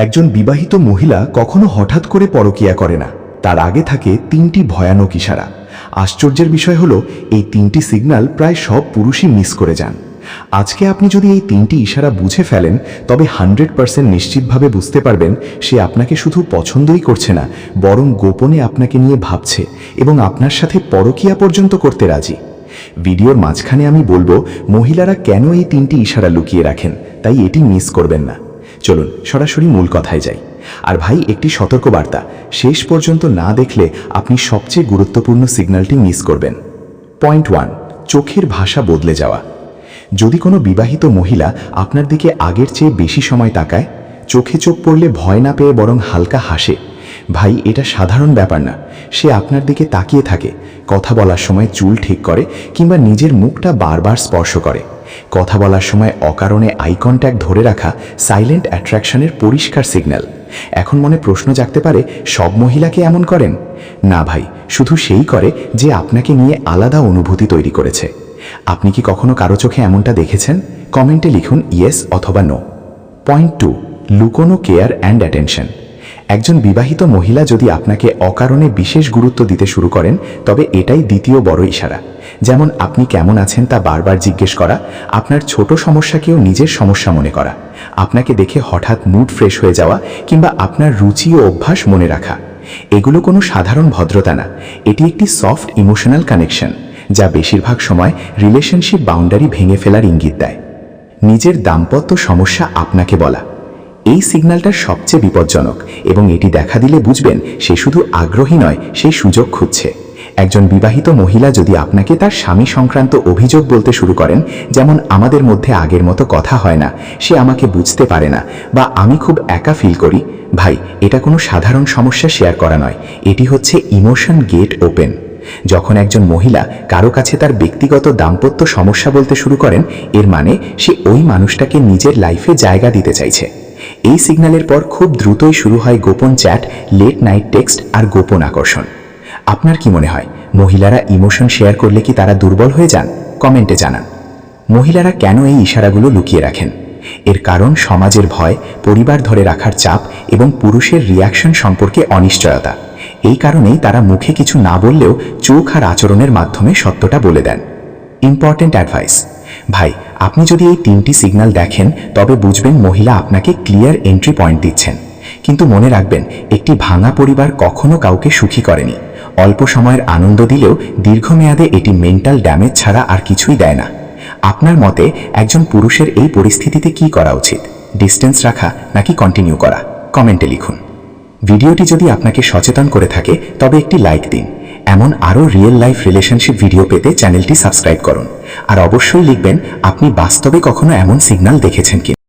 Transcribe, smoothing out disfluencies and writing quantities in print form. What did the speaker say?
একজন বিবাহিত মহিলা কখনো হঠাৎ করে পরকীয়া করে না। তার আগে থাকে ৩টি ভয়ানক ইশারা। আশ্চর্যের বিষয় হলো এই ৩টি সিগন্যাল প্রায় সব পুরুষই মিস করে যান। আজকে আপনি যদি এই ৩টি ইশারা বুঝে ফেলেন তবে 100% নিশ্চিতভাবে বুঝতে পারবেন সে আপনাকে শুধু পছন্দই করছে না, বরং গোপনে আপনাকে নিয়ে ভাবছে এবং আপনার সাথে পরকীয়া পর্যন্ত করতে রাজি। ভিডিওর মাঝখানে আমি বলবো মহিলারা কেন এই ৩টি ইশারা লুকিয়ে রাখেন, তাই এটি মিস করবেন না। চলুন সরাসরি মূল কথায় যাই। আর ভাই, একটি সতর্কবার্তা, শেষ পর্যন্ত না দেখলে আপনি সবচেয়ে গুরুত্বপূর্ণ সিগন্যালটি মিস করবেন। পয়েন্ট 1, চোখের ভাষা বদলে যাওয়া। যদি কোনো বিবাহিত মহিলা আপনার দিকে আগের চেয়ে বেশি সময় তাকায়, চোখে চোখ পড়লে ভয় না পেয়ে বরং হালকা হাসে, ভাই এটা সাধারণ ব্যাপার না। সে আপনার দিকে তাকিয়ে থাকে, কথা বলার সময় চুল ঠিক করে কিংবা নিজের মুখটা বারবার স্পর্শ করে। কথা বলার সময় অকারণে আই কন্ট্যাক্ট ধরে রাখা সাইলেন্ট অ্যাট্রাকশনের পরিষ্কার সিগন্যাল। এখন মনে প্রশ্ন জাগতে পারে, সব মহিলাকে এমন করেন? না ভাই, শুধু সেই করে যে আপনাকে নিয়ে আলাদা অনুভূতি তৈরি করেছে। আপনি কি কখনো কারো চোখে এমনটা দেখেছেন? কমেন্টে লিখুন ইয়েস অথবা নো। পয়েন্ট 2, লুকোনো কেয়ার অ্যান্ড অ্যাটেনশন। একজন বিবাহিত মহিলা যদি আপনাকে অকারণে বিশেষ গুরুত্ব দিতে শুরু করেন তবে এটাই দ্বিতীয় বড় ইশারা। যেমন আপনি কেমন আছেন তা বারবার জিজ্ঞেস করা, আপনার ছোট সমস্যাকেও নিজের সমস্যা মনে করা, আপনাকে দেখে হঠাৎ মুড ফ্রেশ হয়ে যাওয়া কিংবা আপনার রুচি ও অভ্যাস মনে রাখা। এগুলো কোনো সাধারণ ভদ্রতা না, এটি একটি সফট ইমোশনাল কানেকশন যা বেশিরভাগ সময় রিলেশনশিপ বাউন্ডারি ভেঙে ফেলার ইঙ্গিত দেয়। নিজের দাম্পত্য সমস্যা আপনাকে বলা, এই সিগন্যালটা সবচেয়ে বিপজ্জনক এবং এটি দেখা দিলে বুঝবেন সে শুধু আগ্রহী নয়, সেই সুযোগ খুঁজছে। একজন বিবাহিত মহিলা যদি আপনাকে তার স্বামী সংক্রান্ত অভিযোগ বলতে শুরু করেন, যেমন আমাদের মধ্যে আগের মতো কথা হয় না, সে আমাকে বুঝতে পারে না, বা আমি খুব একা ফিল করি, ভাই এটা কোনো সাধারণ সমস্যা শেয়ার করা নয়, এটি হচ্ছে ইমোশন গেট ওপেন। যখন একজন মহিলা কারো কাছে তার ব্যক্তিগত দাম্পত্য সমস্যা বলতে শুরু করেন, এর মানে সে ওই মানুষটাকে নিজের লাইফে জায়গা দিতে চাইছে। এই সিগন্যালের পর খুব দ্রুতই শুরু হয় গোপন চ্যাট, লেট নাইট টেক্সট আর গোপন আকর্ষণ। আপনার কি মনে হয়, মহিলারা ইমোশন শেয়ার করলে কি তারা দুর্বল হয়ে যান? কমেন্টে জানান। মহিলারা কেন এই ইশারাগুলো লুকিয়ে রাখেন? এর কারণ সমাজের ভয়, পরিবার ধরে রাখার চাপ এবং পুরুষের রিয়াকশন সম্পর্কে অনিশ্চয়তা। এই কারণেই তারা মুখে কিছু না বললেও চোখ আর আচরণের মাধ্যমে সত্যটা বলে দেন। ইম্পর্টেন্ট অ্যাডভাইস, ভাই আপনি যদি এই 3টি সিগন্যাল দেখেন তবে বুঝবেন মহিলা আপনাকে ক্লিয়ার এন্ট্রি পয়েন্ট দিচ্ছেন। কিন্তু মনে রাখবেন, একটি ভাঙা পরিবার কখনো কাউকে সুখী করেনি। অল্প সময়ের আনন্দ দিলেও দীর্ঘমেয়াদে এটি মেন্টাল ড্যামেজ ছাড়া আর কিছুই দেয় না। আপনার মতে একজন পুরুষের এই পরিস্থিতিতে কি করা উচিত? ডিস্টেন্স রাখা নাকি কন্টিনিউ করা? কমেন্টে লিখুন। ভিডিওটি যদি আপনাকে সচেতন করে থাকে তবে একটি লাইক দিন। এমন আরও রিয়েল লাইফ রিলেশনশিপ ভিডিও পেতে চ্যানেলটি সাবস্ক্রাইব করুন। আর অবশ্যই লিখবেন আপনি বাস্তবে কখনো এমন সিগন্যাল দেখেছেন কি।